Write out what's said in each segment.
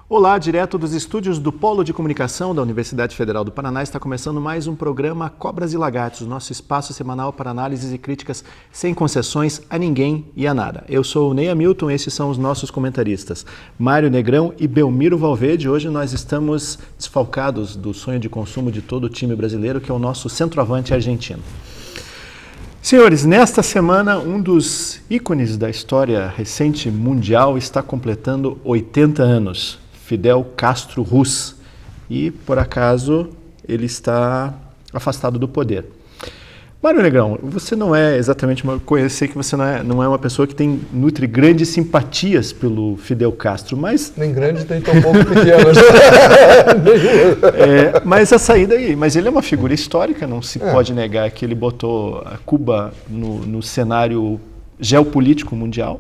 Olá, direto dos estúdios do Polo de Comunicação da Universidade Federal do Paraná, está começando mais um programa Cobras e Lagartos, nosso espaço semanal para análises e críticas sem concessões a ninguém e a nada. Eu sou o Ney Hamilton, esses são os nossos comentaristas, Mário Negrão e Belmiro Valverde. Hoje nós estamos desfalcados do sonho de consumo de todo o time brasileiro, que é o nosso centroavante argentino. Senhores, nesta semana, um dos ícones da história recente mundial está completando 80 anos. Fidel Castro Ruz, e por acaso ele está afastado do poder. Mário Negrão, você não é exatamente eu sei que você não é uma pessoa que nutre grandes simpatias pelo Fidel Castro, mas... Nem grande, nem tão pouco pequeno. Mas a saída aí, mas ele é uma figura histórica, não se pode negar que ele botou a Cuba no cenário geopolítico mundial.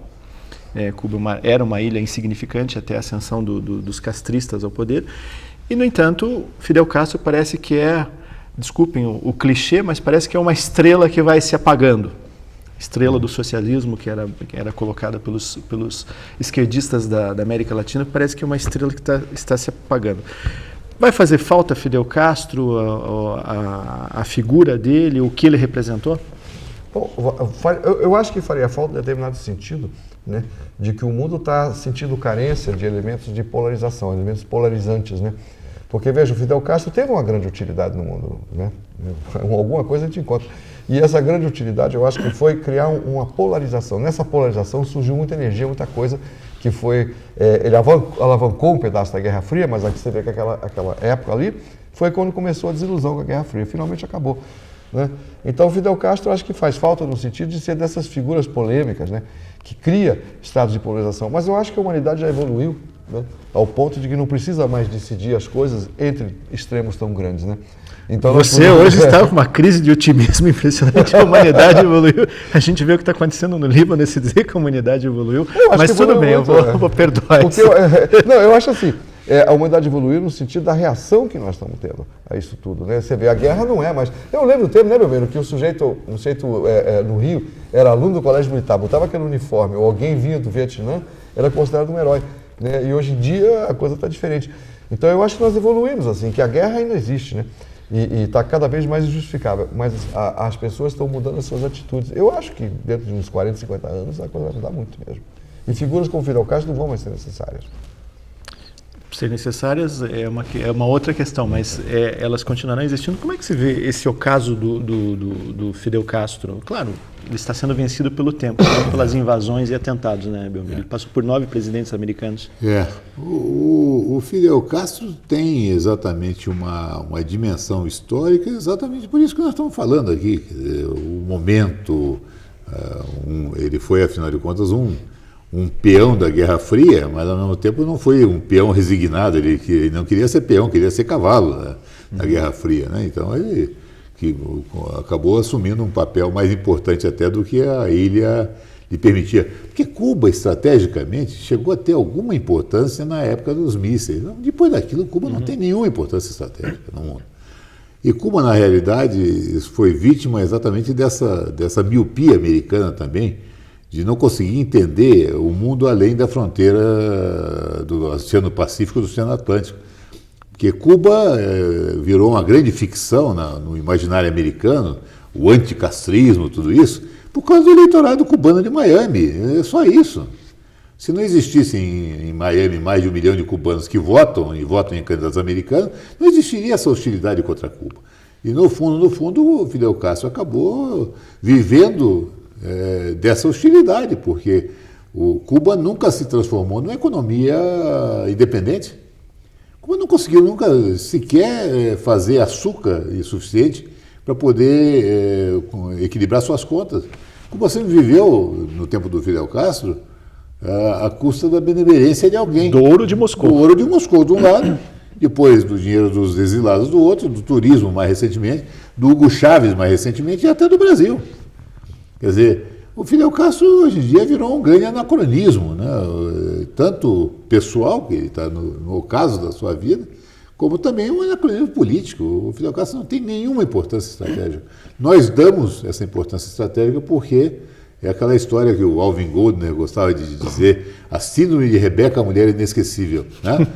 Cuba era uma ilha insignificante até a ascensão dos castristas ao poder. E, no entanto, Fidel Castro parece que desculpem o clichê, mas parece que é uma estrela que vai se apagando. Estrela do socialismo que era colocada pelos esquerdistas da América Latina, parece que é uma estrela que está se apagando. Vai fazer falta Fidel Castro, a figura dele, o que ele representou? Bom, eu acho que faria falta em determinado sentido, né, de que o mundo está sentindo carência de elementos de polarização, elementos polarizantes, né? Porque, veja, o Fidel Castro teve uma grande utilidade no mundo, né? Alguma coisa a gente encontra. E essa grande utilidade, eu acho que foi criar uma polarização. Nessa polarização surgiu muita energia, muita coisa que foi... ele alavancou um pedaço da Guerra Fria, mas aqui você vê que aquela época ali foi quando começou a desilusão com a Guerra Fria. Finalmente acabou, né? Então, o Fidel Castro, eu acho que faz falta no sentido de ser dessas figuras polêmicas, né, que cria estados de polarização. Mas eu acho que a humanidade já evoluiu, né, ao ponto de que não precisa mais decidir as coisas entre extremos tão grandes, né? Então, você hoje está com uma crise de otimismo impressionante. A humanidade evoluiu. A gente vê o que está acontecendo no Líbano, se dizer que a humanidade evoluiu. Mas tudo bem, eu vou perdoar isso. Eu acho assim, a humanidade evoluiu no sentido da reação que nós estamos tendo a isso tudo, né? Você vê, a guerra não é mais... Eu lembro do tempo, né, meu amigo, que o sujeito no Rio era aluno do colégio militar, botava aquele uniforme, ou alguém vinha do Vietnã, era considerado um herói, né? E hoje em dia a coisa está diferente. Então eu acho que nós evoluímos, assim, que a guerra ainda existe, né? E está cada vez mais injustificável, mas as pessoas estão mudando as suas atitudes. Eu acho que dentro de uns 40, 50 anos a coisa vai mudar muito mesmo. E figuras como Fidel Castro não vão mais ser necessárias. Ser necessárias é uma outra questão, mas elas continuarão existindo. Como é que se vê esse ocaso do Fidel Castro? Claro, ele está sendo vencido pelo tempo, não pelas invasões e atentados, né, Belmiro? Ele passou por 9 presidentes americanos. O Fidel Castro tem exatamente uma dimensão histórica, exatamente por isso que nós estamos falando aqui. O momento, ele foi, afinal de contas, um peão da Guerra Fria, mas ao mesmo tempo não foi um peão resignado, ele não queria ser peão, queria ser cavalo, né, na Guerra Fria, né? Então ele acabou assumindo um papel mais importante até do que a ilha lhe permitia. Porque Cuba, estrategicamente, chegou a ter alguma importância na época dos mísseis. Depois daquilo, Cuba não tem nenhuma importância estratégica no mundo. E Cuba, na realidade, foi vítima exatamente dessa miopia americana também, de não conseguir entender o mundo além da fronteira do Oceano Pacífico e do Oceano Atlântico. Porque Cuba virou uma grande ficção no imaginário americano, o anticastrismo, tudo isso, por causa do eleitorado cubano de Miami. É só isso. Se não existisse em Miami mais de 1 milhão de cubanos que votam em candidatos americanos, não existiria essa hostilidade contra Cuba. E no fundo, o Fidel Castro acabou vivendo dessa hostilidade, porque Cuba nunca se transformou numa economia independente. Cuba não conseguiu nunca sequer fazer açúcar o suficiente para poder equilibrar suas contas. Cuba sempre viveu, no tempo do Fidel Castro, à custa da benevolência de alguém. Do ouro de Moscou. Do ouro de Moscou, de um lado, depois do dinheiro dos exilados do outro, do turismo mais recentemente, do Hugo Chávez mais recentemente e até do Brasil. Quer dizer, o Fidel Castro hoje em dia virou um grande anacronismo, né? Tanto pessoal, que ele está no ocaso da sua vida, como também um anacronismo político. O Fidel Castro não tem nenhuma importância estratégica. Nós damos essa importância estratégica porque É aquela história que o Alvin Goldner gostava de dizer, a síndrome de Rebeca, a mulher inesquecível. Né?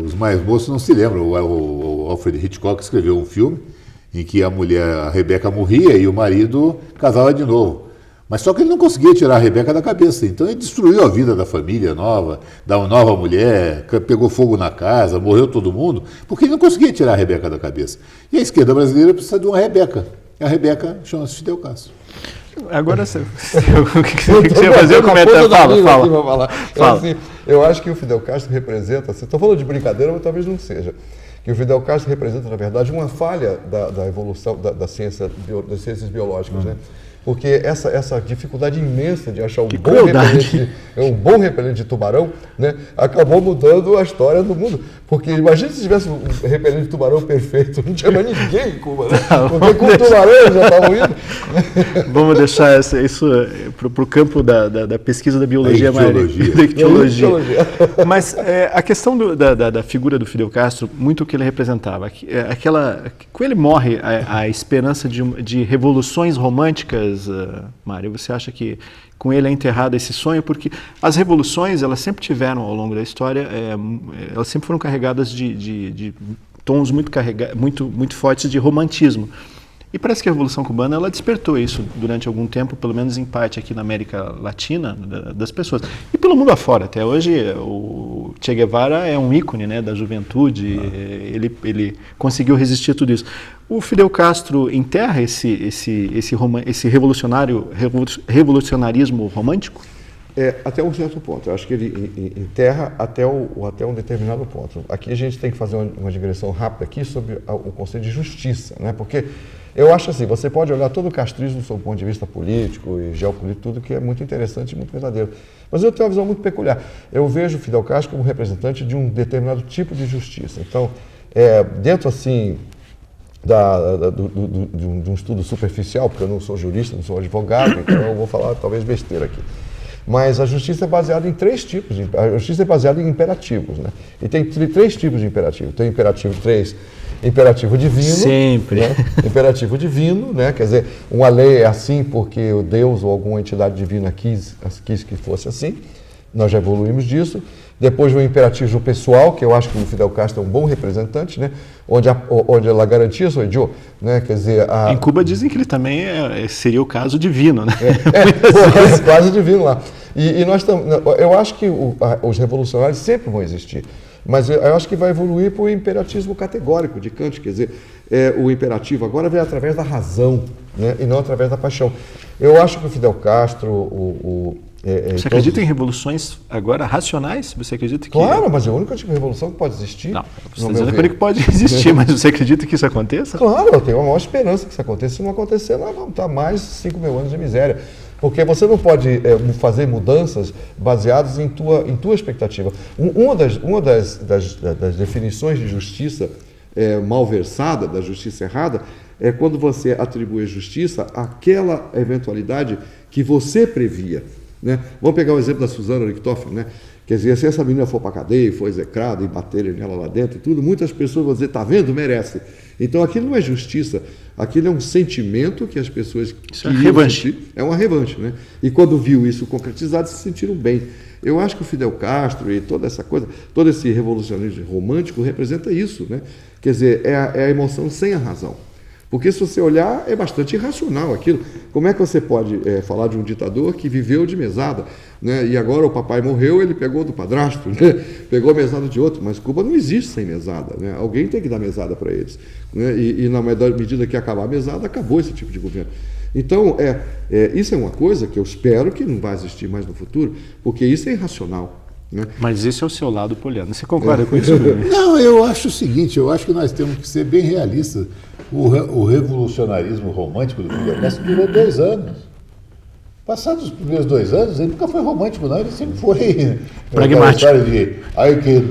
Os mais moços não se lembram. O Alfred Hitchcock escreveu um filme em que a Rebeca morria e o marido casava de novo. Mas só que ele não conseguia tirar a Rebeca da cabeça. Então ele destruiu a vida da família nova, da nova mulher, pegou fogo na casa, morreu todo mundo, porque ele não conseguia tirar a Rebeca da cabeça. E a esquerda brasileira precisa de uma Rebeca. A Rebeca chama-se Fidel Castro. Agora, o que você ia fazer? Fala. Assim, eu acho que o Fidel Castro representa, estou falando de brincadeira, mas talvez não seja, que o Fidel Castro representa, na verdade, uma falha da evolução das ciências biológicas, né? Porque essa dificuldade imensa de achar um bom repelente de tubarão, né, acabou mudando a história do mundo. Porque imagina se tivesse um repelente de tubarão perfeito, não tinha mais ninguém em Cuba, né? Porque com o tubarão já estavam indo. Vamos deixar isso para o campo da pesquisa da biologia. Da ictiologia. Mas a questão da figura do Fidel Castro, muito o que ele representava, quando ele morre, a esperança de revoluções românticas, Mário, você acha que com ele é enterrado esse sonho? Porque as revoluções, elas sempre tiveram ao longo da história, elas sempre foram carregadas de tons muito fortes de romantismo. E parece que a Revolução Cubana ela despertou isso durante algum tempo, pelo menos em parte aqui na América Latina, das pessoas. E pelo mundo afora. Até hoje, o Che Guevara é um ícone, né, da juventude, ele conseguiu resistir a tudo isso. O Fidel Castro enterra esse revolucionarismo romântico? Até um certo ponto. Eu acho que ele enterra até um determinado ponto. Aqui a gente tem que fazer uma digressão rápida aqui sobre o conceito de justiça, né? Porque eu acho assim, você pode olhar todo o castrismo sob o ponto de vista político e geopolítico, tudo que é muito interessante e muito verdadeiro. Mas eu tenho uma visão muito peculiar. Eu vejo o Fidel Castro como representante de um determinado tipo de justiça. Então, dentro assim de um estudo superficial, porque eu não sou jurista, não sou advogado, então eu vou falar talvez besteira aqui. Mas a justiça é baseada em três tipos. A justiça é baseada em imperativos, né? E tem três tipos de imperativo. Tem imperativo divino. Sempre. Né? Imperativo divino, né? Quer dizer, uma lei é assim porque o Deus ou alguma entidade divina quis que fosse assim. Nós já evoluímos disso. Depois o imperativo pessoal, que eu acho que o Fidel Castro é um bom representante, né? Onde ela garantia sou idiota, né? Quer dizer, em Cuba dizem que ele também seria o caso divino, né? Quase divino lá. E eu acho que os revolucionários sempre vão existir, mas eu acho que vai evoluir para o imperatismo categórico de Kant, quer dizer, o imperativo agora vem através da razão, né? E não através da paixão. Eu acho que o Fidel Castro, você acredita em revoluções agora racionais? Você acredita que... Claro, mas é o único tipo de revolução que pode existir. Não, você está dizendo que pode existir, mas você acredita que isso aconteça? Claro, eu tenho a maior esperança que isso aconteça. Se não acontecer, nós vamos estar mais 5.000 anos de miséria. Porque você não pode fazer mudanças baseadas em tua expectativa. Uma das definições de justiça malversada, da justiça errada, é quando você atribui a justiça àquela eventualidade que você previa. Né? Vamos pegar o exemplo da Suzana Richthofen, né? Quer dizer, se essa menina for para a cadeia e for execrada e baterem nela lá dentro e tudo, muitas pessoas vão dizer, está vendo, merece. Então aquilo não é justiça, aquilo é um sentimento que as pessoas isso é revanche. É uma revanche, né? E quando viu isso concretizado, se sentiram bem. Eu acho que o Fidel Castro e toda essa coisa, todo esse revolucionário romântico representa isso, né? Quer dizer, é a emoção sem a razão. Porque se você olhar, é bastante irracional aquilo. Como é que você pode falar de um ditador que viveu de mesada, né? E agora o papai morreu, ele pegou do padrasto, né? Pegou a mesada de outro, mas Cuba não existe sem mesada, né? Alguém tem que dar mesada para eles, né? E na medida que acabar a mesada, acabou esse tipo de governo. Então, isso é uma coisa que eu espero que não vai existir mais no futuro, porque isso é irracional. Né? Mas esse é o seu lado poliano. Você concorda com isso? Não, eu acho o seguinte, eu acho que nós temos que ser bem realistas. O revolucionarismo romântico do Fidel Castro durou 2 anos. Passados os primeiros 2 anos, ele nunca foi romântico, não, ele sempre foi pragmático. História de, que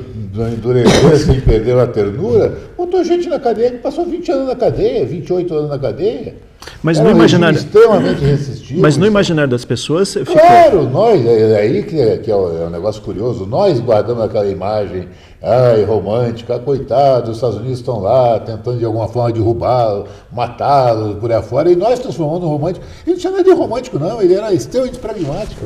endurecer sem perder a ternura, botou gente na cadeia que passou 20 anos na cadeia, 28 anos na cadeia. Mas Era no imaginário, extremamente resistivo. mas no imaginário das pessoas ficou... Claro, nós, é aí que é um negócio curioso, nós guardamos aquela imagem, romântica, coitado, os Estados Unidos estão lá tentando de alguma forma derrubá-lo, matá-lo, por aí afora, e nós transformamos no romântico. Ele não tinha nada de romântico, não, ele era extremamente pragmático.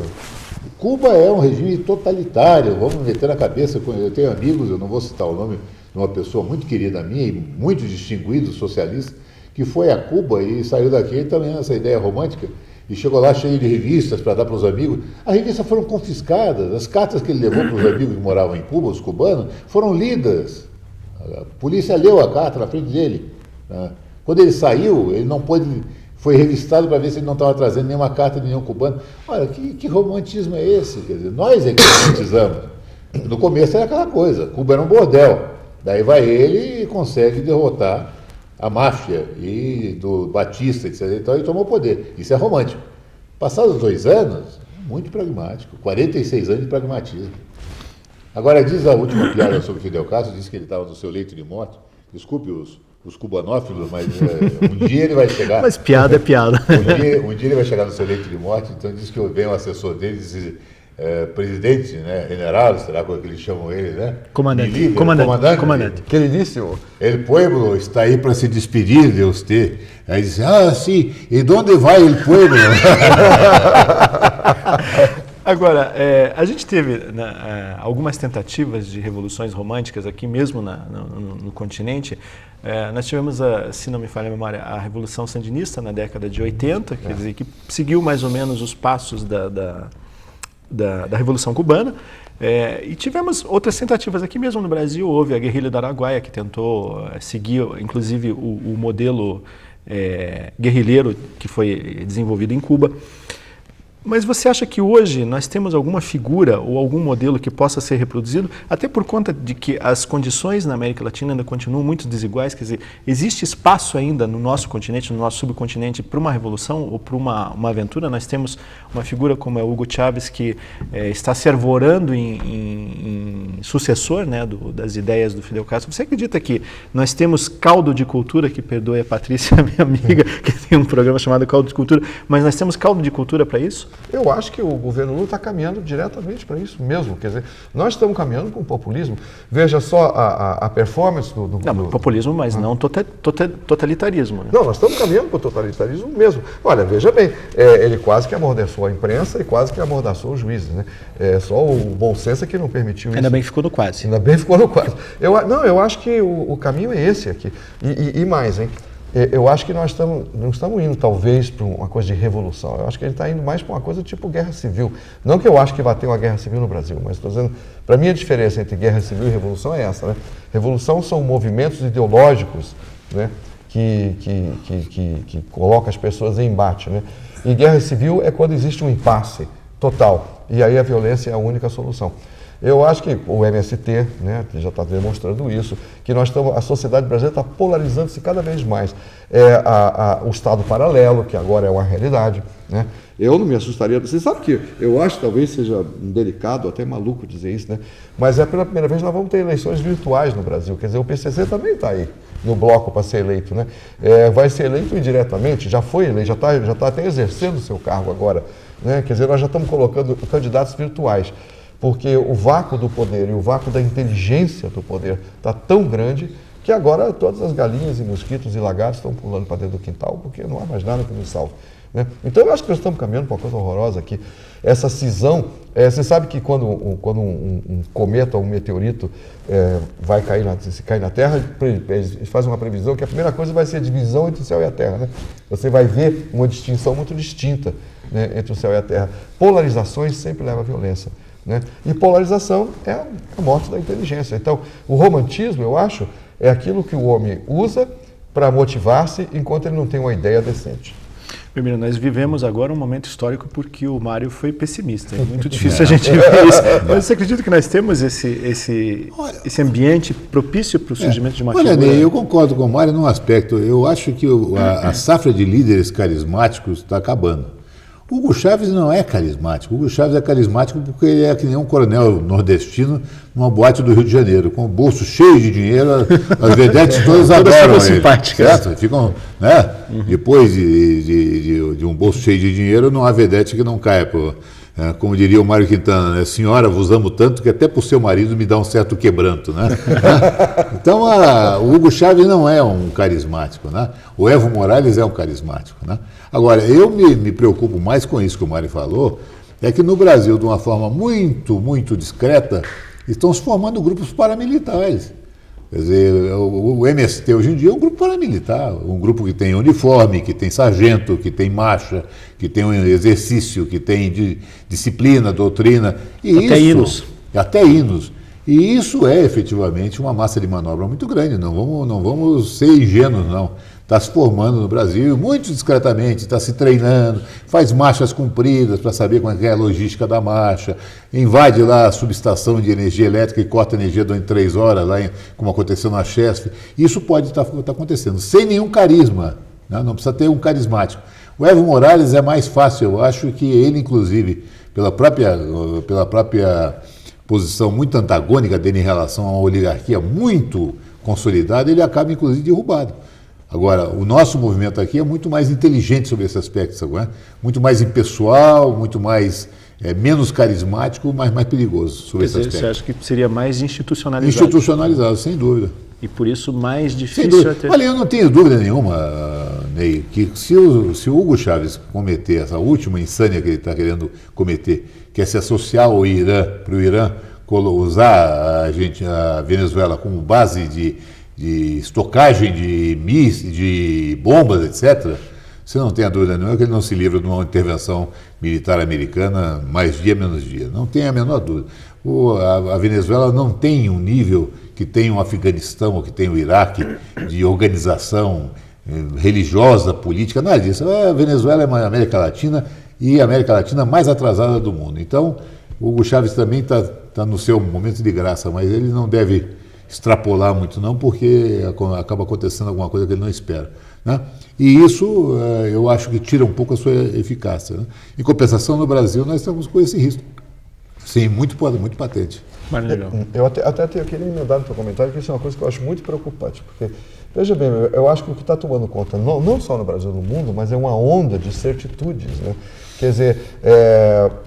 Cuba é um regime totalitário, vamos meter na cabeça, eu tenho amigos, eu não vou citar o nome de uma pessoa muito querida minha e muito distinguido, socialista, que foi a Cuba e saiu daqui também nessa ideia romântica e chegou lá cheio de revistas para dar para os amigos. As revistas foram confiscadas, as cartas que ele levou para os amigos que moravam em Cuba, os cubanos, foram lidas. A polícia leu a carta na frente dele. Né? Quando ele saiu, ele não pôde, foi revistado para ver se ele não estava trazendo nenhuma carta de nenhum cubano. Olha, que romantismo é esse? Quer dizer, nós é que romantizamos. No começo era aquela coisa, Cuba era um bordel. Daí vai ele e consegue derrotar a máfia e do Batista, etc. Então ele tomou o poder. Isso é romântico. Passados 2 anos, muito pragmático. 46 anos de pragmatismo. Agora, diz a última piada sobre Fidel Castro, diz que ele estava no seu leito de morte. Desculpe os cubanófilos, mas um dia ele vai chegar... Mas piada é piada. Um dia ele vai chegar no seu leito de morte, então diz que vem um assessor dele e diz... presidente, né, general, será como é que eles chamam ele, né? Comandante. Que ele disse, El pueblo está aí para se despedir de você. Aí diz, sim, e onde vai el pueblo? Agora, a gente teve algumas tentativas de revoluções românticas aqui mesmo no continente. Nós tivemos, se não me falha a memória, a Revolução Sandinista na década de 80, quer dizer, que seguiu mais ou menos os passos da Revolução Cubana, e tivemos outras tentativas aqui mesmo no Brasil. Houve a Guerrilha do Araguaia, que tentou seguir, inclusive, o modelo guerrilheiro que foi desenvolvido em Cuba. Mas você acha que hoje nós temos alguma figura ou algum modelo que possa ser reproduzido, até por conta de que as condições na América Latina ainda continuam muito desiguais? Quer dizer, existe espaço ainda no nosso continente, no nosso subcontinente, para uma revolução ou para uma aventura? Nós temos uma figura como é Hugo Chávez, que está se arvorando em sucessor, né, das ideias do Fidel Castro. Você acredita que nós temos caldo de cultura, que perdoe a Patrícia, minha amiga, que tem um programa chamado Caldo de Cultura, mas nós temos caldo de cultura para isso? Eu acho que o governo Lula está caminhando diretamente para isso mesmo. Quer dizer, nós estamos caminhando para um populismo. Veja só a performance do populismo, mas não totalitarismo. Né? Não, nós estamos caminhando para o totalitarismo mesmo. Olha, veja bem, ele quase que amordaçou a imprensa e quase que amordaçou os juízes. Né? Só o bom senso é que não permitiu isso. Ainda bem que ficou no quase. Ainda bem que ficou no quase. Eu acho que o caminho é esse aqui. E mais, hein? Eu acho que nós não estamos indo, talvez, para uma coisa de revolução. Eu acho que a gente está indo mais para uma coisa tipo guerra civil. Não que eu acho que vai ter uma guerra civil no Brasil, mas estou dizendo, para mim a diferença entre guerra civil e revolução é essa. Né? Revolução são movimentos ideológicos, né, que colocam as pessoas em embate. Né? E guerra civil é quando existe um impasse total. E aí a violência é a única solução. Eu acho que o MST, né, já está demonstrando isso, que a sociedade brasileira está polarizando-se cada vez mais. O Estado paralelo, que agora é uma realidade. Né? Eu não me assustaria. Você sabe que eu acho, talvez seja delicado, até maluco dizer isso, né? Mas pela primeira vez nós vamos ter eleições virtuais no Brasil. Quer dizer, o PCC também está aí no bloco para ser eleito. Né? Vai ser eleito indiretamente, já foi eleito, já está até exercendo o seu cargo agora. Né? Quer dizer, nós já estamos colocando candidatos virtuais. Porque o vácuo do poder e o vácuo da inteligência do poder está tão grande que agora todas as galinhas e mosquitos e lagartos estão pulando para dentro do quintal, porque não há mais nada que nos salve. Né? Então eu acho que nós estamos caminhando para uma coisa horrorosa aqui. Essa cisão, você sabe que quando um cometa ou um meteorito vai cair na Terra, eles fazem uma previsão que a primeira coisa vai ser a divisão entre o céu e a Terra. Né? Você vai ver uma distinção muito distinta, né, entre o céu e a Terra. Polarizações sempre levam à violência. Né? E polarização é a morte da inteligência. Então, o romantismo, eu acho, é aquilo que o homem usa para motivar-se enquanto ele não tem uma ideia decente. Primeiro, nós vivemos agora um momento histórico porque o Mário foi pessimista. É muito difícil a gente ver isso. Mas você acredita que nós temos esse ambiente propício para o surgimento de uma figura? Olha, Ney, eu concordo com o Mário num aspecto. Eu acho que a safra de líderes carismáticos está acabando. Hugo Chávez não é carismático. Hugo Chávez é carismático porque ele é que nem um coronel nordestino numa boate do Rio de Janeiro, com o bolso cheio de dinheiro, as vedetes todas adoram ele. Simpáticas. Certo? Ficam, né? Depois de um bolso cheio de dinheiro, não há vedete que não caia, pô. Como diria o Mário Quintana, né? Senhora, vos amo tanto que até por seu marido me dá um certo quebranto, né? Então, o Hugo Chávez não é um carismático, né? O Evo Morales é um carismático, né? Agora, eu me preocupo mais com isso que o Mário falou, é que no Brasil, de uma forma muito, muito discreta, estão se formando grupos paramilitares. Quer dizer, o MST hoje em dia é um grupo paramilitar, um grupo que tem uniforme, que tem sargento, que tem marcha, que tem um exercício, que tem disciplina, doutrina. E até hinos. Até hinos. E isso é efetivamente uma massa de manobra muito grande, não vamos ser ingênuos, não. Está se formando no Brasil, muito discretamente, está se treinando, faz marchas compridas para saber como é a logística da marcha, invade lá a subestação de energia elétrica e corta a energia durante 3 horas, como aconteceu na Chesf. Isso pode estar acontecendo, sem nenhum carisma, né? Não precisa ter um carismático. O Evo Morales é mais fácil, eu acho que ele, inclusive, pela própria posição muito antagônica dele em relação a uma oligarquia muito consolidada, ele acaba, inclusive, derrubado. Agora, o nosso movimento aqui é muito mais inteligente sobre esse aspecto, sabe? Muito mais impessoal, muito mais, menos carismático, mas mais perigoso sobre esse aspecto. Você acha que seria mais institucionalizado? Institucionalizado, sem dúvida. E por isso mais Sem difícil dúvida. até... Olha, eu não tenho dúvida nenhuma, Ney, que se o Hugo Chávez cometer essa última insânia que ele está querendo cometer, que é se associar ao Irã, para o Irã usar a Venezuela como base de estocagem de bombas, etc., você não tem a dúvida nenhuma que ele não se livra de uma intervenção militar americana mais dia menos dia. Não tem a menor dúvida. A Venezuela não tem um nível que tem o Afeganistão ou que tem o Iraque de organização religiosa, política, nada disso. A Venezuela é uma América Latina e a América Latina mais atrasada do mundo. Então, o Hugo Chávez também está no seu momento de graça, mas ele não deve extrapolar muito não, porque acaba acontecendo alguma coisa que ele não espera, né? E isso eu acho que tira um pouco a sua eficácia, né? Em compensação, no Brasil, nós estamos com esse risco. Sim, muito patente. Mas legal. Eu até queria emendar no seu comentário, que isso é uma coisa que eu acho muito preocupante, porque, veja bem, eu acho que o que está tomando conta, não só no Brasil, no mundo, mas é uma onda de certitudes, né? Quer dizer,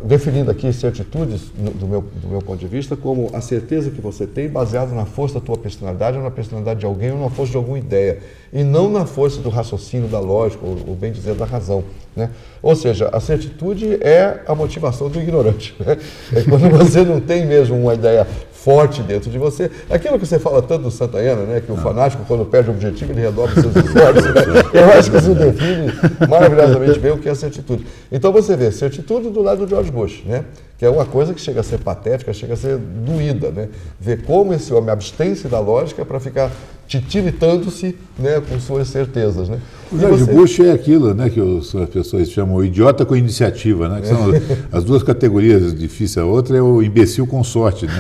definindo aqui certitudes, do meu ponto de vista, como a certeza que você tem baseada na força da tua personalidade, ou na personalidade de alguém, ou na força de alguma ideia, e não na força do raciocínio, da lógica, ou bem dizer, da razão, né? Ou seja, a certitude é a motivação do ignorante, né? É quando você não tem mesmo uma ideia forte dentro de você. Aquilo que você fala tanto do Santayana, né? Que o fanático, quando perde o objetivo, ele redobra seus esforços, né? Eu acho que isso define maravilhosamente bem o que é a certitude. Então você vê, certitude do lado do George Bush, né? Que é uma coisa que chega a ser patética, chega a ser doída, né? Ver como esse homem abstém-se da lógica para ficar titiritando-se, né, com suas certezas, né? O George Bush é aquilo, né, que as pessoas chamam o idiota com iniciativa, né? Que são as duas categorias difíceis. A outra é o imbecil com sorte, né?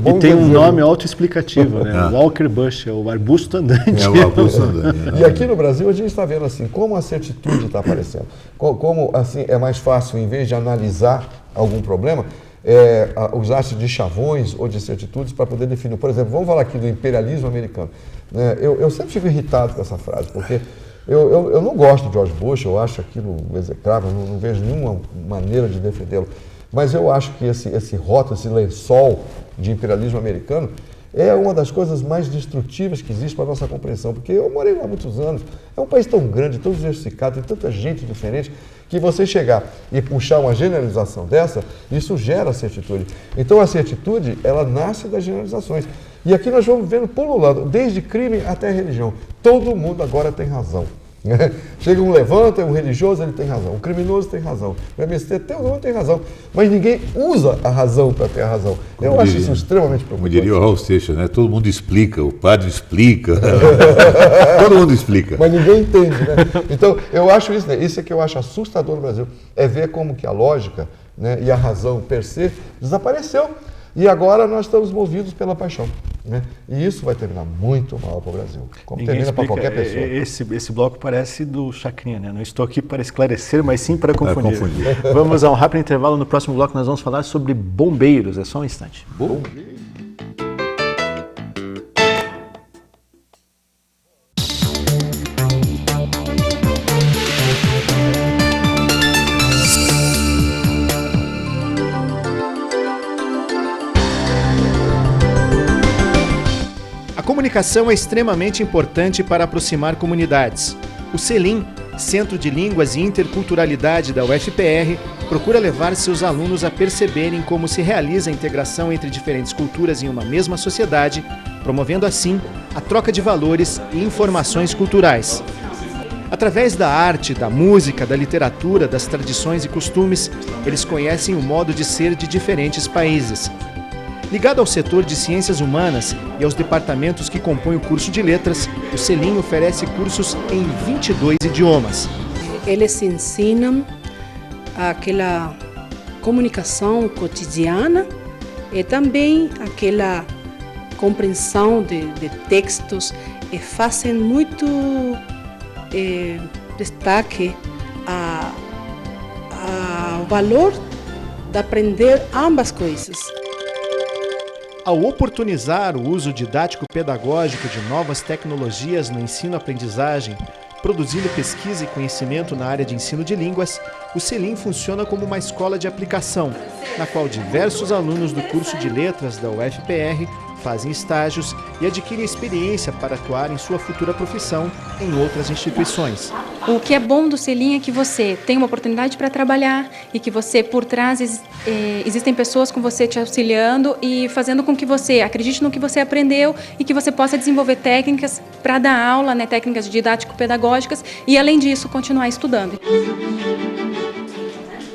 E tem um nome autoexplicativo, né? Walker Bush, é o arbusto andante. É o arbusto andante. E aqui no Brasil a gente está vendo assim, como a certitude está aparecendo. Como assim é mais fácil, em vez de analisar algum problema, usar-se de chavões ou de certitudes para poder definir. Por exemplo, vamos falar aqui do imperialismo americano. Eu sempre fico irritado com essa frase, porque eu não gosto de George Bush, eu acho aquilo execrável, não vejo nenhuma maneira de defendê-lo. Mas eu acho que esse rótulo, esse lençol de imperialismo americano é uma das coisas mais destrutivas que existe para a nossa compreensão, porque eu morei lá há muitos anos, é um país tão grande, tão diversificado, tem tanta gente diferente, que você chegar e puxar uma generalização dessa, isso gera certitude. Então a certitude, ela nasce das generalizações. E aqui nós vamos vendo pululando, desde crime até religião. Todo mundo agora tem razão. Chega um levanta, um religioso, ele tem razão. O criminoso tem razão. O MST, todo mundo tem razão. Mas ninguém usa a razão para ter a razão. Eu acho isso extremamente preocupante. Como diria o Raul Seixas, né? Todo mundo explica, o padre explica. Todo mundo explica. Mas ninguém entende, né? Então, eu acho isso, né? Isso é que eu acho assustador no Brasil. É ver como que a lógica, né, e a razão per se desapareceu. E agora nós estamos movidos pela paixão, né? E isso vai terminar muito mal para o Brasil, como termina para qualquer pessoa. Esse bloco parece do Chacrinha, né? Não estou aqui para esclarecer, mas sim para confundir. Vamos a um rápido intervalo. No próximo bloco nós vamos falar sobre bombeiros. É só um instante. Bombeiros. A comunicação é extremamente importante para aproximar comunidades. O CELIM, Centro de Línguas e Interculturalidade da UFPR, procura levar seus alunos a perceberem como se realiza a integração entre diferentes culturas em uma mesma sociedade, promovendo assim a troca de valores e informações culturais. Através da arte, da música, da literatura, das tradições e costumes, eles conhecem o modo de ser de diferentes países. Ligado ao setor de ciências humanas e aos departamentos que compõem o curso de letras, o CELIM oferece cursos em 22 idiomas. Eles ensinam aquela comunicação cotidiana e também aquela compreensão de textos e fazem muito destaque ao valor de aprender ambas coisas. Ao oportunizar o uso didático-pedagógico de novas tecnologias no ensino-aprendizagem, produzindo pesquisa e conhecimento na área de ensino de línguas, o CELIM funciona como uma escola de aplicação, na qual diversos alunos do curso de letras da UFPR fazem estágios e adquirem experiência para atuar em sua futura profissão em outras instituições. O que é bom do CELIM é que você tem uma oportunidade para trabalhar e que você, por trás, existem pessoas com você te auxiliando e fazendo com que você acredite no que você aprendeu e que você possa desenvolver técnicas para dar aula, né, técnicas didático-pedagógicas e, além disso, continuar estudando.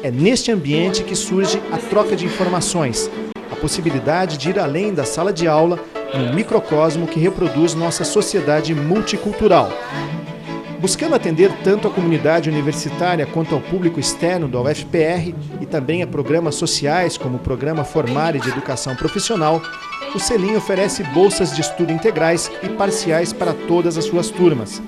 É neste ambiente que surge a troca de informações, a possibilidade de ir além da sala de aula num microcosmo que reproduz nossa sociedade multicultural. Buscando atender tanto a comunidade universitária quanto ao público externo da UFPR e também a programas sociais como o Programa Formare de Educação Profissional, o CELIM oferece bolsas de estudo integrais e parciais para todas as suas turmas.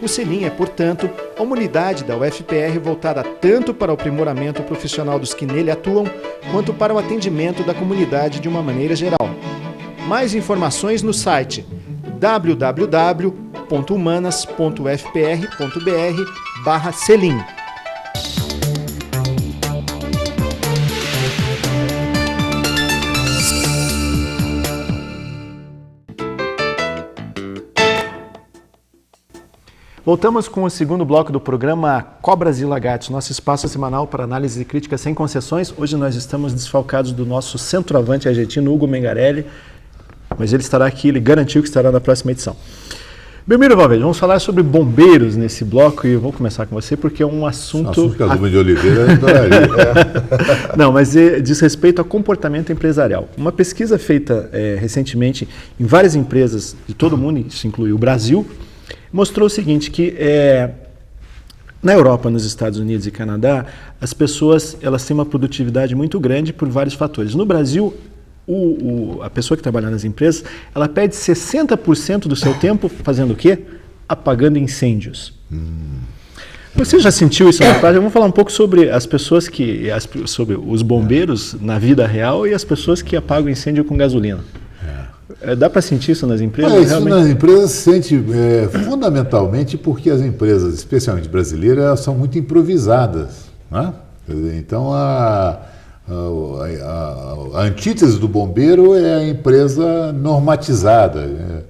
O CELIM é, portanto, uma unidade da UFPR voltada tanto para o aprimoramento profissional dos que nele atuam, quanto para o atendimento da comunidade de uma maneira geral. Mais informações no site www.humanas.ufpr.br/CELIM. Voltamos com o segundo bloco do programa Cobras e Lagartos, nosso espaço semanal para análise e crítica sem concessões. Hoje nós estamos desfalcados do nosso centroavante argentino, Hugo Mengarelli, mas ele estará aqui, ele garantiu que estará na próxima edição. Belmiro Valverde, vamos falar sobre bombeiros nesse bloco e eu vou começar com você porque é um assunto que a Luma de Oliveira adoraria. Não, mas diz respeito ao comportamento empresarial. Uma pesquisa feita recentemente em várias empresas de todo o mundo, isso inclui o Brasil, mostrou o seguinte, que na Europa, nos Estados Unidos e Canadá, as pessoas elas têm uma produtividade muito grande por vários fatores. No Brasil, a pessoa que trabalha nas empresas, ela perde 60% do seu tempo fazendo o quê? Apagando incêndios. Você já sentiu isso na prática? Vamos falar um pouco sobre as pessoas sobre os bombeiros na vida real e as pessoas que apagam incêndio com gasolina. Dá para sentir isso nas empresas? Isso realmente? Nas empresas se sente fundamentalmente porque as empresas, especialmente brasileiras, elas são muito improvisadas, né? Então a antítese do bombeiro é a empresa normatizada.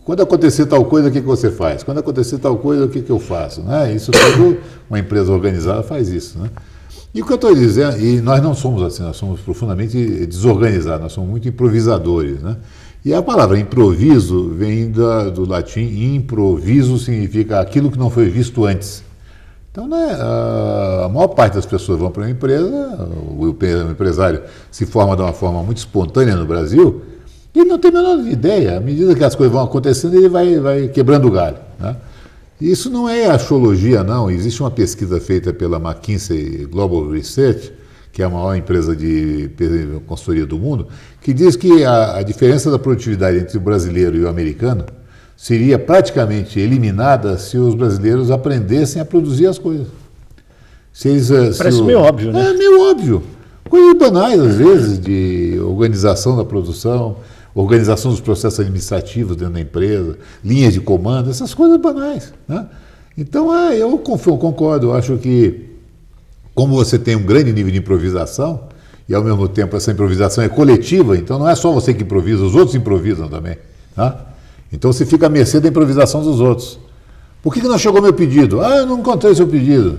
Quando acontecer tal coisa, o que você faz? Quando acontecer tal coisa, o que eu faço? Né? Isso tudo, uma empresa organizada faz isso, né? E o que eu estou dizendo, e nós não somos assim, nós somos profundamente desorganizados, nós somos muito improvisadores, né? E a palavra improviso vem do latim, improviso significa aquilo que não foi visto antes. Então, né, a maior parte das pessoas vão para uma empresa, o empresário se forma de uma forma muito espontânea no Brasil, e ele não tem a menor ideia. À medida que as coisas vão acontecendo, ele vai quebrando o galho, né? Isso não é axiologia, não. Existe uma pesquisa feita pela McKinsey Global Research que é a maior empresa de consultoria do mundo, que diz que a diferença da produtividade entre o brasileiro e o americano seria praticamente eliminada se os brasileiros aprendessem a produzir as coisas. Parece meio óbvio, né? É meio óbvio. Coisas banais, às vezes, de organização da produção, organização dos processos administrativos dentro da empresa, linhas de comando, essas coisas banais, né? Então, eu concordo, eu acho que, como você tem um grande nível de improvisação, e ao mesmo tempo essa improvisação é coletiva, então não é só você que improvisa, os outros improvisam também, tá? Então você fica à mercê da improvisação dos outros. Por que não chegou meu pedido? Eu não encontrei seu pedido.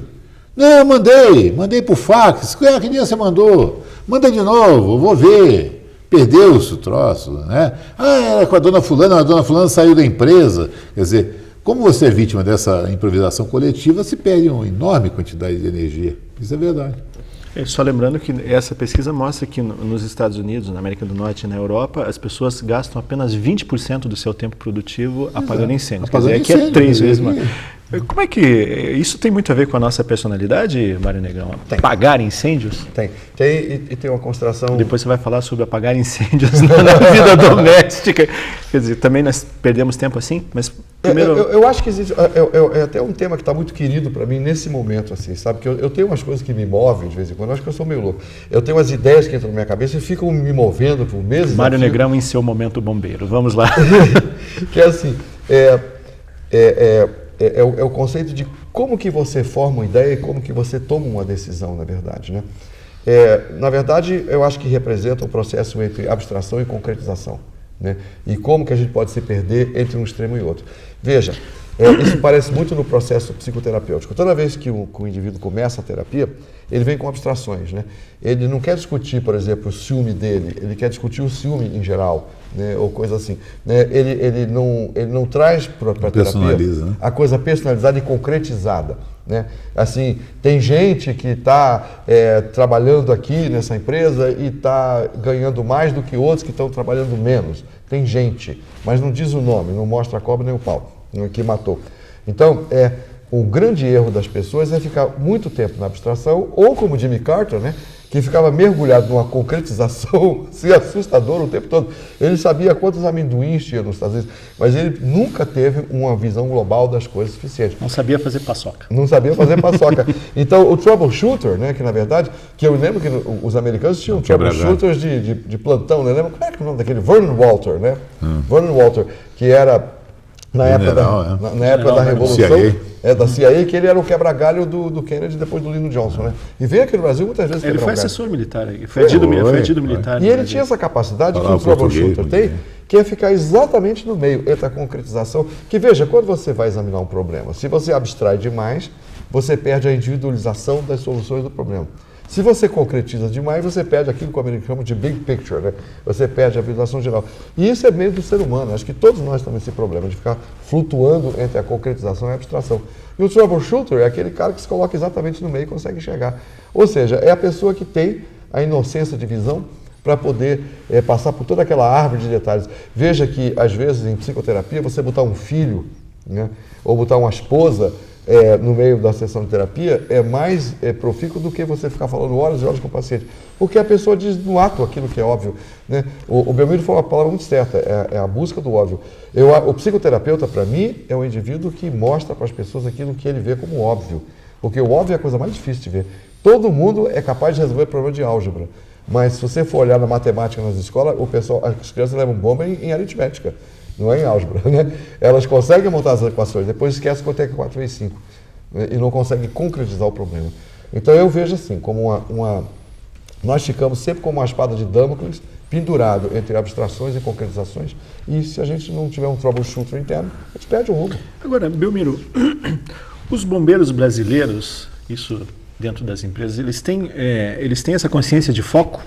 Não, eu mandei por fax. Que dia você mandou? Manda de novo, eu vou ver. Perdeu-se o troço, né? Era com a dona fulana saiu da empresa. Quer dizer, como você é vítima dessa improvisação coletiva, se perde uma enorme quantidade de energia. Isso é verdade. Só lembrando que essa pesquisa mostra que nos Estados Unidos, na América do Norte e na Europa, as pessoas gastam apenas 20% do seu tempo produtivo apagando incêndios. Quer dizer, aqui é 3 vezes mais. Como é que isso tem muito a ver com a nossa personalidade, Mário Negrão? Apagar incêndios? Tem e tem uma consideração... Depois você vai falar sobre apagar incêndios na vida doméstica. Quer dizer, também nós perdemos tempo assim, mas primeiro... Eu acho que existe... É até um tema que está muito querido para mim nesse momento, assim, sabe? Que eu tenho umas coisas que me movem de vez em quando, eu acho que eu sou meio louco. Eu tenho umas ideias que entram na minha cabeça e ficam me por meses. Mário Negrão em seu momento bombeiro. Vamos lá. Que é assim... É o conceito de como que você forma uma ideia e como que você toma uma decisão, na verdade, né? Na verdade, eu acho que representa um processo entre abstração e concretização, né? E como que a gente pode se perder entre um extremo e outro. Veja, isso parece muito no processo psicoterapêutico. Toda vez que o indivíduo começa a terapia, ele vem com abstrações, né? Ele não quer discutir, por exemplo, o ciúme dele, ele quer discutir o ciúme em geral, né? Ou coisa assim, né? Ele não traz para a terapia, né? A coisa personalizada e concretizada, né? Assim, tem gente que está trabalhando aqui nessa empresa e está ganhando mais do que outros que estão trabalhando menos. Tem gente, mas não diz o nome, não mostra a cobra nem o pau que matou. Então, o grande erro das pessoas é ficar muito tempo na abstração, ou como Jimmy Carter, né, que ficava mergulhado numa concretização assim, assustadora o tempo todo. Ele sabia quantos amendoins tinha nos Estados Unidos, mas ele nunca teve uma visão global das coisas suficiente. Não sabia fazer paçoca. Não sabia fazer paçoca. Então, o troubleshooter, né, que na verdade, que eu lembro que os americanos tinham troubleshooters de plantão, né? Lembra como é que é o nome daquele? Vernon Walter, né? Vernon Walter, que era... Na época da Revolução, da CIA, que ele era o quebra-galho do Kennedy depois do Lyndon Johnson, né? E veio aqui no Brasil muitas vezes ele foi assessor militar, foi adido militar. E ele tinha essa capacidade que o troubleshooter tem, que é ficar exatamente no meio entre a concretização. Que veja, quando você vai examinar um problema, se você abstrai demais, você perde a individualização das soluções do problema. Se você concretiza demais, você perde aquilo que o americano chama de big picture, né? Você perde a visualização geral. E isso é meio do ser humano. Acho que todos nós temos esse problema de ficar flutuando entre a concretização e a abstração. E o troubleshooter é aquele cara que se coloca exatamente no meio e consegue enxergar. Ou seja, é a pessoa que tem a inocência de visão para poder passar por toda aquela árvore de detalhes. Veja que, às vezes, em psicoterapia, você botar um filho, né, ou botar uma esposa no meio da sessão de terapia é mais profícuo do que você ficar falando horas e horas com o paciente. Porque a pessoa diz no ato aquilo que é óbvio, né? O Belmiro falou uma palavra muito certa, é a busca do óbvio. O psicoterapeuta, para mim, é um indivíduo que mostra para as pessoas aquilo que ele vê como óbvio. Porque o óbvio é a coisa mais difícil de ver. Todo mundo é capaz de resolver problema de álgebra. Mas se você for olhar na matemática nas escolas, as crianças levam bomba em aritmética. Não é em álgebra, né? Elas conseguem montar as equações, depois esquecem quanto é que 4 vezes 5, né? E não conseguem concretizar o problema. Então eu vejo assim, como nós ficamos sempre como uma espada de Damocles, pendurado entre abstrações e concretizações, e se a gente não tiver um troubleshooter interno, a gente perde o rumo. Agora, Belmiro, os bombeiros brasileiros, isso dentro das empresas, eles têm essa consciência de foco?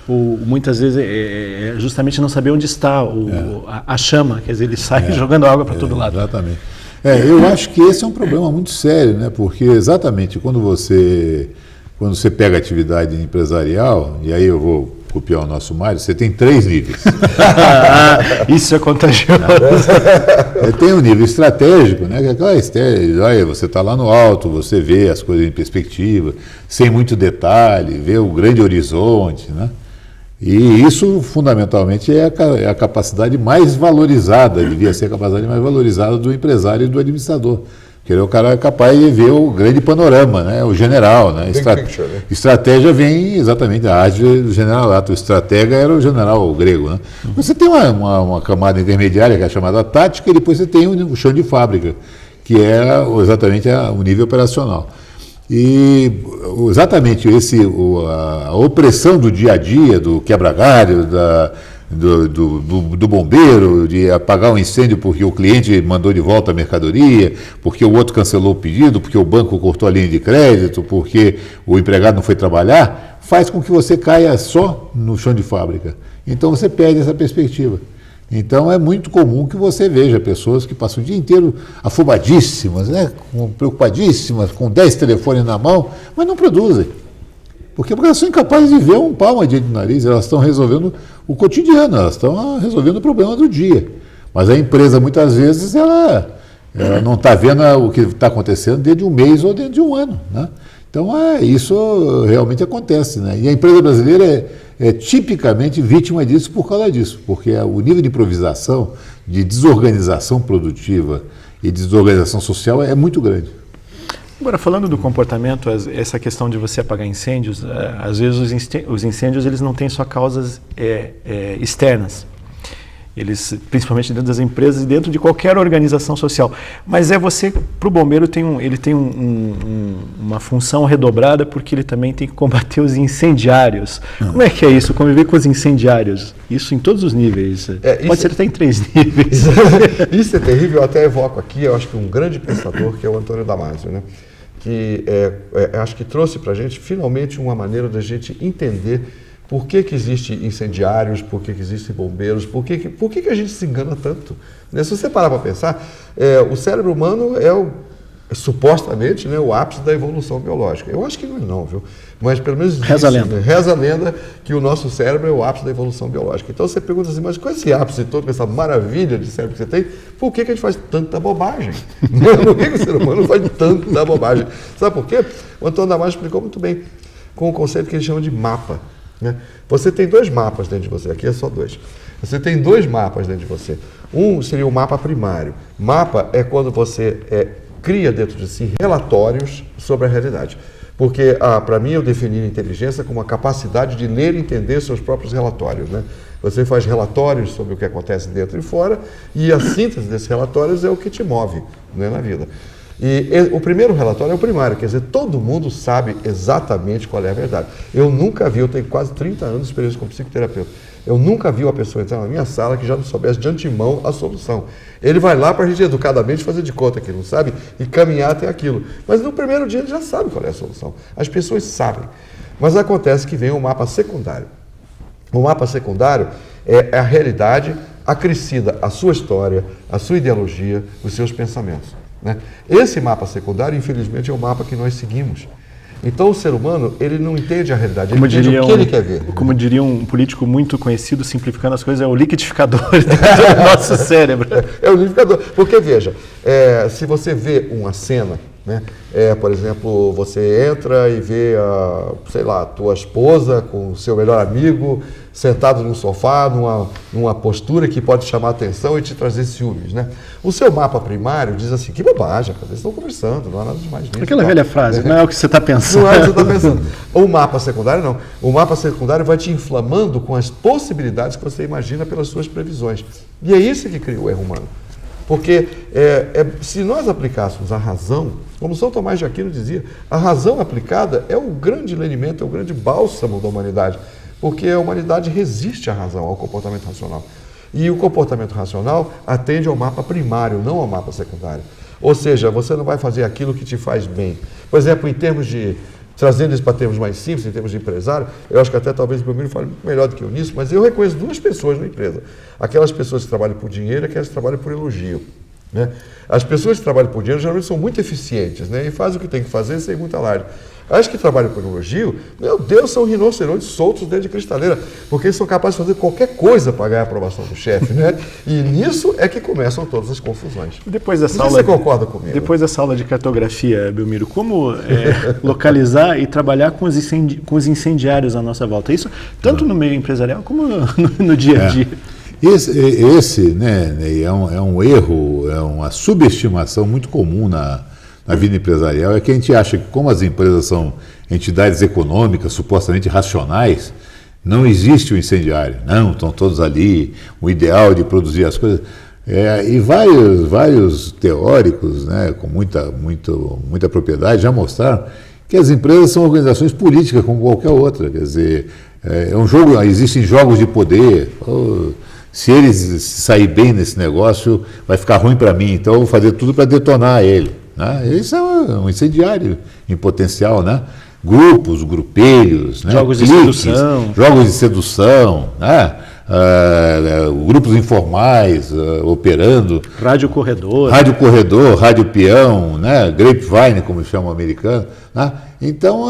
Ou muitas vezes é justamente não saber onde está a chama, quer dizer, ele sai jogando água para todo lado. Exatamente. Eu acho que esse é um problema muito sério, né? Porque exatamente quando você pega atividade empresarial, e aí eu vou copiar o nosso Mário, você tem 3 níveis. Isso é contagioso. Tem um nível estratégico, né? Que é aquela olha, você está lá no alto, você vê as coisas em perspectiva, sem muito detalhe, vê o grande horizonte, né? E isso, fundamentalmente, é a capacidade mais valorizada, devia ser a capacidade mais valorizada do empresário e do administrador. Porque o cara é capaz de ver o grande panorama, né? O general, né? Picture, né? Estratégia vem exatamente da arte do generalato. O estratega era o general grego, né? Você tem uma camada intermediária, que é a chamada tática, e depois você tem o chão de fábrica, que é exatamente o nível operacional. E exatamente a opressão do dia a dia, do quebra-galho, do bombeiro, de apagar um incêndio porque o cliente mandou de volta a mercadoria, porque o outro cancelou o pedido, porque o banco cortou a linha de crédito, porque o empregado não foi trabalhar, faz com que você caia só no chão de fábrica. Então você perde essa perspectiva. Então é muito comum que você veja pessoas que passam o dia inteiro afobadíssimas, né? Preocupadíssimas, com 10 telefones na mão, mas não produzem. Porque elas são incapazes de ver um palmo diante do nariz, elas estão resolvendo o cotidiano, elas estão resolvendo o problema do dia. Mas a empresa, muitas vezes, ela não está vendo o que está acontecendo dentro de um mês ou dentro de um ano, né? Então, isso realmente acontece, né? E a empresa brasileira é tipicamente vítima disso por causa disso, porque o nível de improvisação, de desorganização produtiva e desorganização social é muito grande. Agora, falando do comportamento, essa questão de você apagar incêndios, às vezes os incêndios eles não têm só causas externas. Eles, principalmente dentro das empresas e dentro de qualquer organização social. Mas para o bombeiro ele tem uma função redobrada, porque ele também tem que combater os incendiários. Como é que é isso? Conviver com os incendiários? Isso em todos os níveis. Pode ser até em 3 níveis. Isso é terrível. Eu até evoco aqui, eu acho que um grande pensador, que é o Antônio Damasio, né? Que acho que trouxe para a gente, finalmente, uma maneira da gente entender por que existem incendiários, por que existem bombeiros, por que a gente se engana tanto? Né? Se você parar para pensar, o cérebro humano supostamente, né, o ápice da evolução biológica. Eu acho que não, viu? Mas pelo menos reza a lenda que o nosso cérebro é o ápice da evolução biológica. Então você pergunta assim, mas com esse ápice todo, com essa maravilha de cérebro que você tem, por que a gente faz tanta bobagem? Por que o ser humano faz tanta bobagem? Sabe por quê? O Antônio Damasio explicou muito bem, com o conceito que ele chama de mapa. Né? Você tem 2 mapas dentro de você, aqui é só 2. Você tem 2 mapas dentro de você. Um seria o mapa primário. Mapa é quando você cria dentro de si relatórios sobre a realidade. Porque, para mim, eu defini a inteligência como a capacidade de ler e entender seus próprios relatórios. Né? Você faz relatórios sobre o que acontece dentro e fora, e a síntese desses relatórios é o que te move, né, na vida. E o primeiro relatório é o primário, quer dizer, todo mundo sabe exatamente qual é a verdade. Eu nunca vi, eu tenho quase 30 anos de experiência como psicoterapeuta, eu nunca vi uma pessoa entrar na minha sala que já não soubesse de antemão a solução. Ele vai lá para a gente educadamente fazer de conta que não sabe e caminhar até aquilo. Mas no primeiro dia ele já sabe qual é a solução. As pessoas sabem. Mas acontece que vem o mapa secundário. O mapa secundário é a realidade acrescida, a sua história, a sua ideologia, os seus pensamentos. Né? Esse mapa secundário, infelizmente, é o mapa que nós seguimos. Então, o ser humano, ele não entende a realidade, ele entende o que ele quer ver. Como diria um político muito conhecido, simplificando as coisas, é o liquidificador do nosso cérebro. É o liquidificador. Porque, veja, se você vê uma cena, né, por exemplo, você entra e vê, a tua esposa com o seu melhor amigo sentado num sofá, numa postura que pode chamar a atenção e te trazer ciúmes, né? O seu mapa primário diz assim, que bobagem, eles estão conversando, não há nada demais nisso. Aquela velha frase, não é o que você está pensando. Não é o que você está pensando. O mapa secundário não. O mapa secundário vai te inflamando com as possibilidades que você imagina pelas suas previsões. E é isso que cria o erro humano. Porque se nós aplicássemos a razão, como São Tomás de Aquino dizia, a razão aplicada é o grande lenimento, é o grande bálsamo da humanidade, porque a humanidade resiste à razão, ao comportamento racional. E o comportamento racional atende ao mapa primário, não ao mapa secundário. Ou seja, você não vai fazer aquilo que te faz bem. Por exemplo, em termos de, trazendo isso para termos mais simples, em termos de empresário, eu acho que até talvez o Belmiro fale muito melhor do que eu nisso, mas eu reconheço 2 pessoas na empresa. Aquelas pessoas que trabalham por dinheiro e aquelas que trabalham por elogio. né? As pessoas que trabalham por dinheiro geralmente são muito eficientes, né? E fazem o que tem que fazer sem muita alarde. As que trabalham por elogio, meu Deus, são rinocerontes soltos dentro de cristaleira, porque eles são capazes de fazer qualquer coisa para ganhar a aprovação do chefe, né? E nisso é que começam todas as confusões. Depois dessa Não sei se você concorda comigo. Depois dessa aula de cartografia, Belmiro, como localizar e trabalhar com os incendiários à nossa volta? Isso tanto no meio empresarial como no dia a dia. Esse né, é um erro, é uma subestimação muito comum na vida empresarial, é que a gente acha que como as empresas são entidades econômicas supostamente racionais, não existe o incendiário. Não, estão todos ali, o ideal de produzir as coisas. E vários teóricos, né, com muita propriedade, já mostraram que as empresas são organizações políticas como qualquer outra. Quer dizer, é um jogo, existem jogos de poder. Se eles sair bem nesse negócio, vai ficar ruim para mim, então eu vou fazer tudo para detonar ele. Né? Isso é um incendiário em potencial, né? Grupos, grupelhos, né? Jogos de sedução, né? Grupos informais operando. Rádio corredor, rádio peão, né? Grapevine, como chama o americano. Né? Então,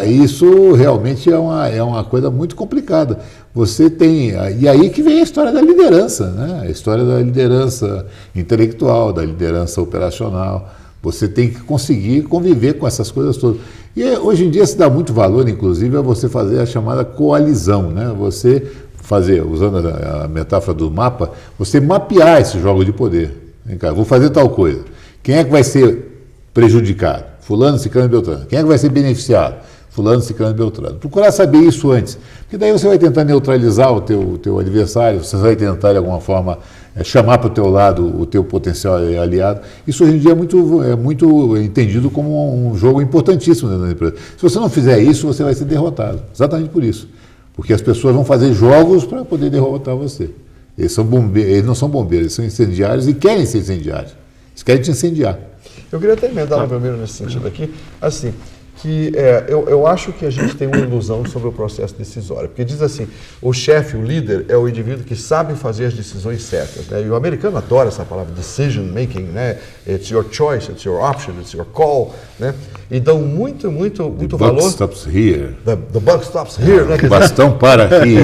isso realmente é uma coisa muito complicada. Você tem. E aí que vem a história da liderança, né? A história da liderança intelectual, da liderança operacional. Você tem que conseguir conviver com essas coisas todas. E hoje em dia se dá muito valor, inclusive, a você fazer a chamada coalizão, né? Você fazer, usando a metáfora do mapa, você mapear esse jogo de poder. Vem cá, vou fazer tal coisa. Quem é que vai ser prejudicado? Fulano, Ciclano e Beltrano. Quem é que vai ser beneficiado? Fulano, Ciclano e Beltrano. Procurar saber isso antes. Porque daí você vai tentar neutralizar o teu adversário, você vai tentar, de alguma forma, chamar para o teu lado o teu potencial aliado. Isso hoje em dia é muito entendido como um jogo importantíssimo dentro da empresa. Se você não fizer isso, você vai ser derrotado. Exatamente por isso. Porque as pessoas vão fazer jogos para poder derrotar você. Eles não são bombeiros, eles são incendiários e querem ser incendiários. Eles querem te incendiar. Eu queria até emendar no primeiro nesse sentido aqui, assim, que eu acho que a gente tem uma ilusão sobre o processo decisório, porque diz assim, o chefe, o líder, é o indivíduo que sabe fazer as decisões certas, né? E o americano adora essa palavra decision making, né? It's your choice, it's your option, it's your call, né? E dão muito valor. The buck stops here. The buck stops here, né? O bastão para aqui.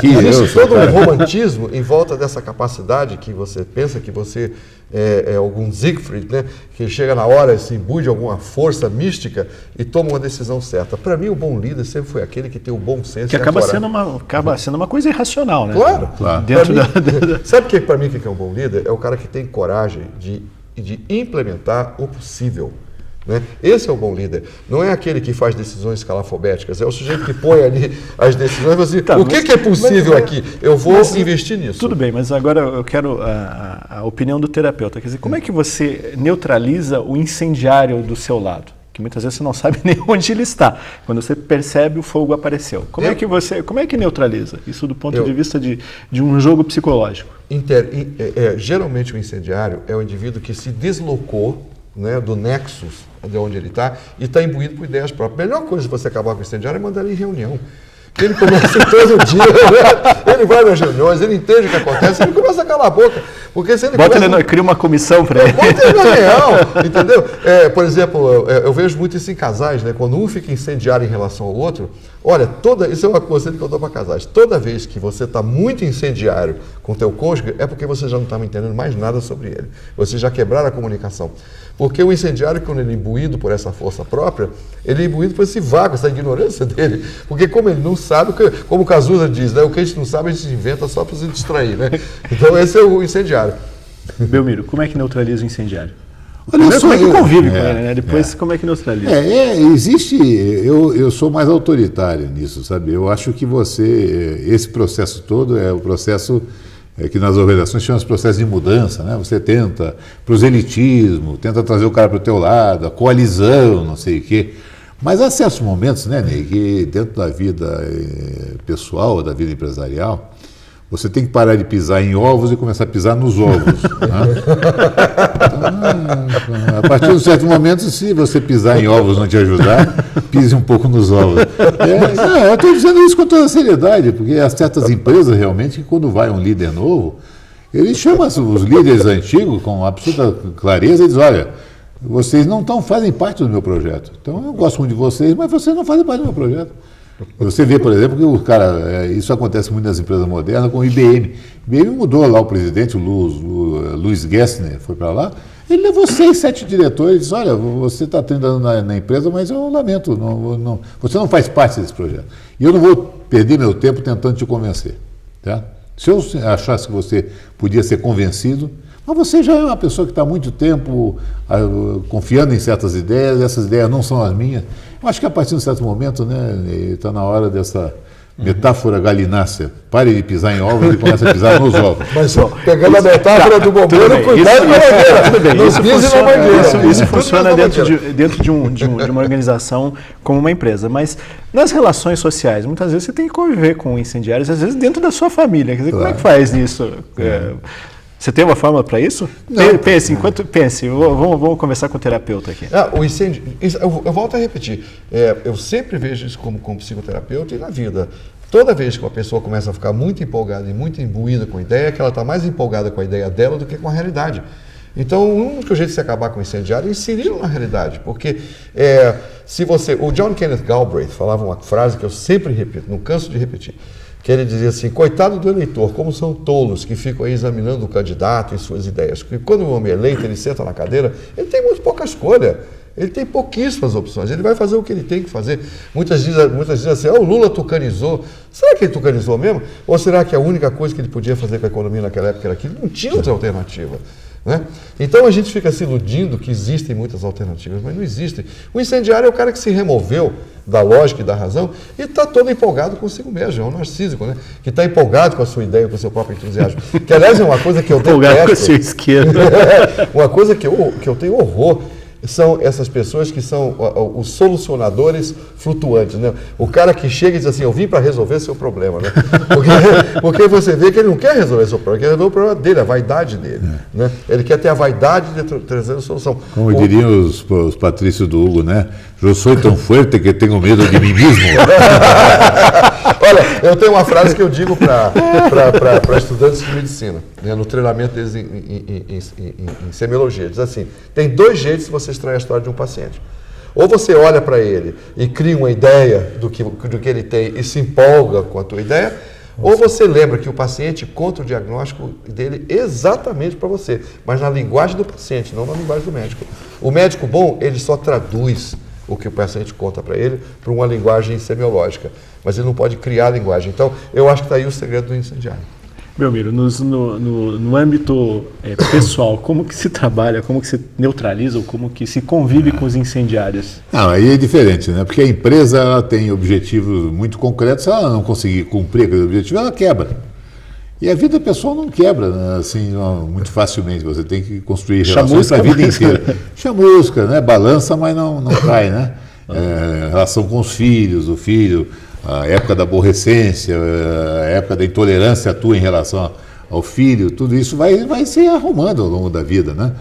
Existe todo um romantismo em volta dessa capacidade que você pensa que você é algum Siegfried, né? Que chega na hora, se imbui de alguma força mística e toma uma decisão certa. Para mim, o bom líder sempre foi aquele que tem o bom senso. Que acaba sendo uma coisa irracional, né? Claro. Dentro Sabe que para mim o que é um bom líder? É o cara que tem coragem de implementar o possível. Né? Esse é o bom líder. Não é aquele que faz decisões escalafobéticas, é o sujeito que põe ali as decisões e fala assim, o que é possível aqui? Eu vou investir nisso. Tudo bem, mas agora eu quero a opinião do terapeuta. Quer dizer, como é que você neutraliza o incendiário do seu lado? Que muitas vezes você não sabe nem onde ele está. Quando você percebe, o fogo apareceu. Como é que neutraliza? Isso do ponto de vista de um jogo psicológico. Geralmente o incendiário é o indivíduo que se deslocou, né, do nexus de onde ele está e está imbuído por ideias próprias. A melhor coisa de você acabar com o incendiário é mandar ele em reunião. Ele começa todo dia, né? Ele vai nas reuniões, ele entende o que acontece, ele começa a calar a boca. Porque se ele cria uma comissão para ele. Bota ele na real, entendeu? Por exemplo, eu vejo muito isso em casais, né? Quando um fica incendiário em relação ao outro, olha, isso é uma conselho que eu dou para casais. Toda vez que você está muito incendiário com o teu cônjuge, é porque você já não estava entendendo mais nada sobre ele. Você já quebraram a comunicação. Porque o incendiário, quando ele é imbuído por essa força própria, ele é imbuído por esse vácuo, essa ignorância dele. Porque como ele não sabe, como o Cazuza diz, né? O que a gente não sabe, a gente inventa só para se distrair, né? Então esse é o incendiário. Belmiro, como é que neutraliza o incendiário? Olha só, como é que convive com ele, né? Depois, como é que neutraliza? Existe, eu sou mais autoritário nisso, sabe? Eu acho que esse processo todo é o processo que nas organizações chama de processo de mudança, né? Você tenta proselitismo, tenta trazer o cara para o teu lado, a coalizão, não sei o quê. Mas há certos momentos, né, Ney, que dentro da vida pessoal, da vida empresarial, você tem que parar de pisar em ovos e começar a pisar nos ovos. Né? Então, a partir de um certo momento, se você pisar em ovos não te ajudar, pise um pouco nos ovos. Eu estou dizendo isso com toda seriedade, porque há certas empresas realmente que quando vai um líder novo, Ele chama os líderes antigos com absoluta clareza e diz, olha, vocês não fazem parte do meu projeto. Então eu gosto muito de vocês, mas vocês não fazem parte do meu projeto. Você vê, por exemplo, que o cara, isso acontece muito nas empresas modernas, com o IBM. O IBM mudou lá o presidente, o Louis Gessner, foi para lá. Ele levou 6, 7 diretores e disse, olha, você está tentando na empresa, mas eu lamento, você não faz parte desse projeto. E eu não vou perder meu tempo tentando te convencer. Tá? Se eu achasse que você podia ser convencido, mas você já é uma pessoa que está há muito tempo confiando em certas ideias, essas ideias não são as minhas. Eu acho que a partir de um certo momento, né, está na hora dessa metáfora galinácea. Pare de pisar em ovos e comece a pisar nos ovos. Mas pegando a metáfora do bombeiro, cuidado com a mangueira. Isso funciona dentro de uma organização como uma empresa. Mas nas relações sociais, muitas vezes você tem que conviver com incendiários, às vezes dentro da sua família. Quer dizer, como é que faz isso? Você tem uma fórmula para isso? Pense, vamos conversar com o terapeuta aqui. O incêndio, eu volto a repetir, eu sempre vejo isso como psicoterapeuta e na vida. Toda vez que uma pessoa começa a ficar muito empolgada e muito imbuída com a ideia, é que ela está mais empolgada com a ideia dela do que com a realidade. Então, o único jeito de se acabar com o incendiário é inseri-lo na realidade, porque o John Kenneth Galbraith falava uma frase que eu sempre repito, não canso de repetir, que ele dizia assim, coitado do eleitor, como são tolos que ficam aí examinando o candidato e suas ideias. Porque quando o homem é eleito, ele senta na cadeira, ele tem muito pouca escolha, ele tem pouquíssimas opções, ele vai fazer o que ele tem que fazer. Muitas dizem assim, o Lula tucanizou. Será que ele tucanizou mesmo? Ou será que a única coisa que ele podia fazer com a economia naquela época era aquilo? Não tinha outra alternativa. Né? Então a gente fica se iludindo que existem muitas alternativas, mas não existem. O incendiário é o cara que se removeu da lógica e da razão e está todo empolgado consigo mesmo, é um narcísico, né? Que está empolgado com a sua ideia, com o seu próprio entusiasmo. Que aliás é uma coisa que eu detesto. Empolgado com a sua esquerda. Uma coisa que eu tenho horror. São essas pessoas que são os solucionadores flutuantes, né? O cara que chega e diz assim, eu vim para resolver seu problema, né? Porque você vê que ele não quer resolver seu problema, ele quer resolver o problema dele, a vaidade dele, né? Ele quer ter a vaidade de trazer a solução. Como diriam os patrícios do Hugo, né? Eu sou tão forte que tenho medo de mim mesmo. Olha, eu tenho uma frase que eu digo para estudantes de medicina, né, no treinamento deles em semiologia. Diz assim, tem 2 jeitos de você extrair a história de um paciente. Ou você olha para ele e cria uma ideia do que ele tem e se empolga com a tua ideia, ou você lembra que o paciente conta o diagnóstico dele exatamente para você, mas na linguagem do paciente, não na linguagem do médico. O médico bom, ele só traduz o que o paciente conta para ele para uma linguagem semiológica, mas ele não pode criar a linguagem. Então, eu acho que está aí o segredo do incendiário. Belmiro, no âmbito pessoal, como que se trabalha, como que se neutraliza, ou como que se convive com os incendiários? Não, aí é diferente, né? Porque a empresa ela tem objetivos muito concretos, se ela não conseguir cumprir aquele objetivo, ela quebra. E a vida pessoal não quebra, né, assim, muito facilmente. Você tem que construir relações para a vida inteira. Chamusca, né? Balança, mas não cai, né? Relação com os filhos, o filho, a época da aborrecência, a época da intolerância tua em relação ao filho, tudo isso vai se arrumando ao longo da vida, né?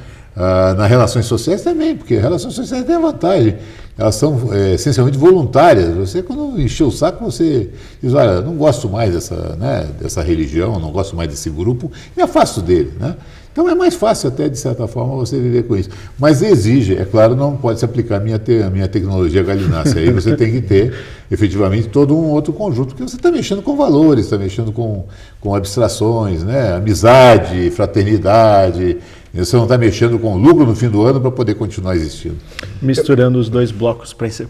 Nas relações sociais também, porque relações sociais têm a vantagem. Elas são essencialmente voluntárias. Você, quando encheu o saco, você diz, olha, não gosto mais dessa religião, não gosto mais desse grupo, me afasto dele, né? Então é mais fácil até, de certa forma, você viver com isso. Mas exige, é claro, não pode se aplicar a minha tecnologia galinácea. Aí você tem que ter, efetivamente, todo um outro conjunto, porque você está mexendo com valores, está mexendo com abstrações, né? Amizade, fraternidade. Você não está mexendo com lucro no fim do ano para poder continuar existindo. Misturando os 2 blocos para encerrar.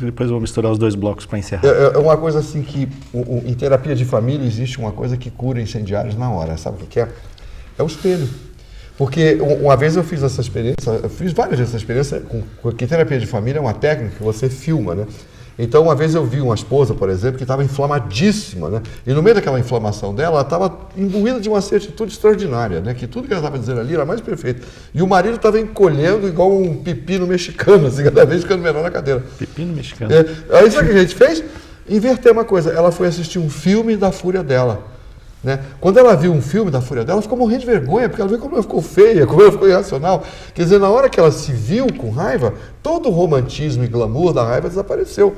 Depois eu vou misturar os 2 blocos para encerrar. É uma coisa assim que, em terapia de família, existe uma coisa que cura incendiários na hora. Sabe o que é? É o espelho. Porque uma vez eu fiz essa experiência, eu fiz várias vezes essa experiência, que terapia de família é uma técnica que você filma, né? Então, uma vez eu vi uma esposa, por exemplo, que estava inflamadíssima, né? E no meio daquela inflamação dela, ela estava imbuída de uma certitude extraordinária, né? Que tudo que ela estava dizendo ali era mais perfeito. E o marido estava encolhendo igual um pepino mexicano, assim, cada vez ficando menor na cadeira. Pepino mexicano. Aí sabe o que a gente fez? Inverter uma coisa. Ela foi assistir um filme da fúria dela. Né? Quando ela viu um filme da fúria dela, ela ficou morrendo de vergonha, porque ela viu como ela ficou feia, como ela ficou irracional. Quer dizer, na hora que ela se viu com raiva, todo o romantismo e glamour da raiva desapareceu.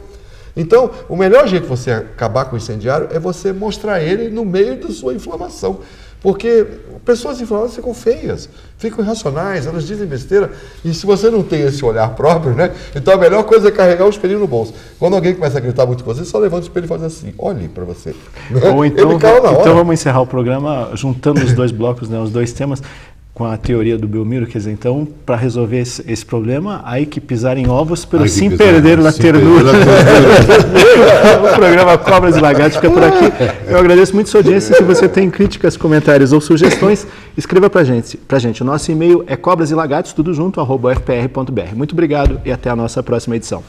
Então, o melhor jeito de você acabar com o incendiário é você mostrar ele no meio da sua inflamação. Porque pessoas inflamadas ficam feias, ficam irracionais, elas dizem besteira. E se você não tem esse olhar próprio, né? Então a melhor coisa é carregar o espelhinho no bolso. Quando alguém começa a gritar muito com você, só levanta o espelho e faz assim, olhe para você. Ou então, então vamos encerrar o programa juntando os dois blocos, né, os dois temas, com a teoria do Belmiro, quer dizer, então, para resolver esse problema, aí que pisar em ovos pelo sim perder na ternura. O programa Cobras e Lagartos fica por aqui. Eu agradeço muito a sua audiência. Se você tem críticas, comentários ou sugestões, escreva para gente. O nosso e-mail é cobraslagartos, tudo junto, @ufpr.br. Muito obrigado e até a nossa próxima edição.